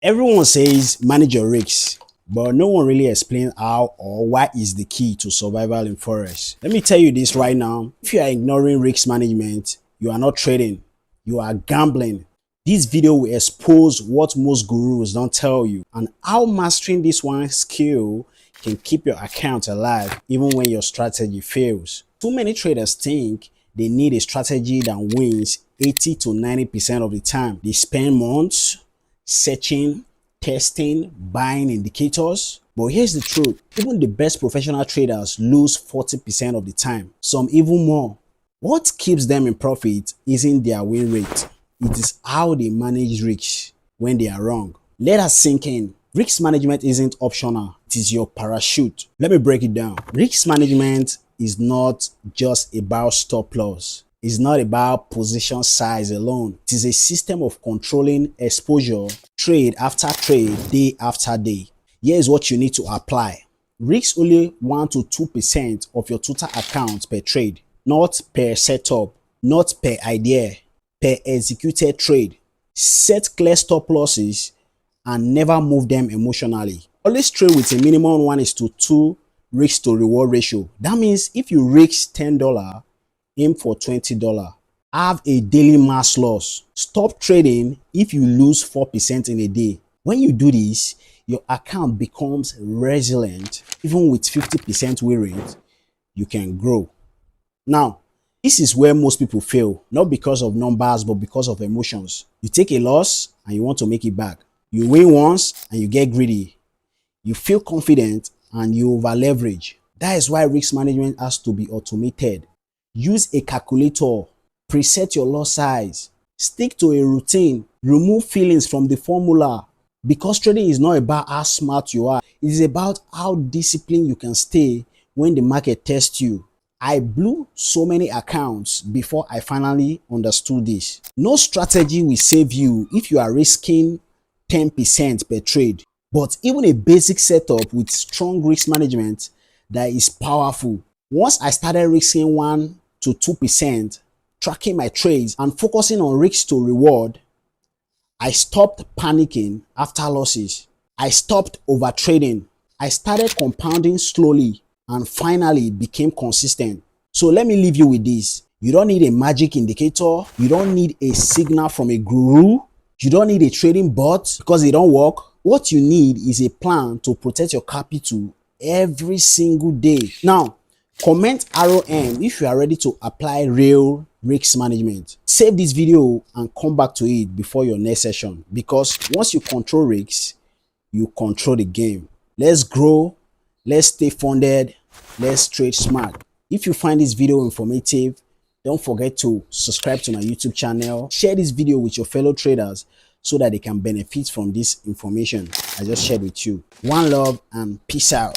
Everyone says manage your risks, but no one really explains how or why is the key to survival in forex. Let me tell you this right now. If you are ignoring risk management, you are not trading, you are gambling. This video will expose what most gurus don't tell you and how mastering this one skill can keep your account alive even when your strategy fails. Too many traders think they need a strategy that wins 80 to 90% of the time. They spend months searching, testing, buying indicators. But here's the truth, even the best professional traders lose 40% of the time, some even more. What keeps them in profit isn't their win rate, it is how they manage risks when they are wrong. Let us sink in. Risk management isn't optional, it is your parachute. Let me break it down. Risk management is not just about stop loss. It's not about position size alone. It is a system of controlling exposure trade after trade, day after day. Here's what you need to apply. Risk only 1 to 2% of your total account per trade, not per setup, not per idea, per executed trade. Set clear stop losses and never move them emotionally. Always trade with a minimum 1:2 risk to reward ratio. That means if you risk $10, aim for $20. Have a daily mass loss. Stop trading if you lose 4% in a day. When you do this, your account becomes resilient. Even with 50% win rate, you can grow. Now, this is where most people fail, not because of numbers, but because of emotions. You take a loss and you want to make it back. You win once and you get greedy. You feel confident and you over leverage. That is why risk management has to be automated. Use a calculator, preset your loss size, stick to a routine, remove feelings from the formula. Because trading is not about how smart you are, it is about how disciplined you can stay when the market tests you. I blew so many accounts before I finally understood this. No strategy will save you if you are risking 10% per trade. But even a basic setup with strong risk management that is powerful. Once I started risking 1 to 2%, tracking my trades and focusing on risk to reward, I stopped panicking after losses. I stopped over trading. I started compounding slowly and finally became consistent. So let me leave you with this. You don't need a magic indicator. You don't need a signal from a guru. You don't need a trading bot because they don't work. What you need is a plan to protect your capital every single day. Now, comment ROM if you are ready to apply real risk management. Save this video and come back to it before your next session, because once you control risks, you control the game. Let's grow, let's stay funded, let's trade smart. If you find this video informative, don't forget to subscribe to my YouTube channel. Share this video with your fellow traders so that they can benefit from this information I just shared with you. One love and peace out.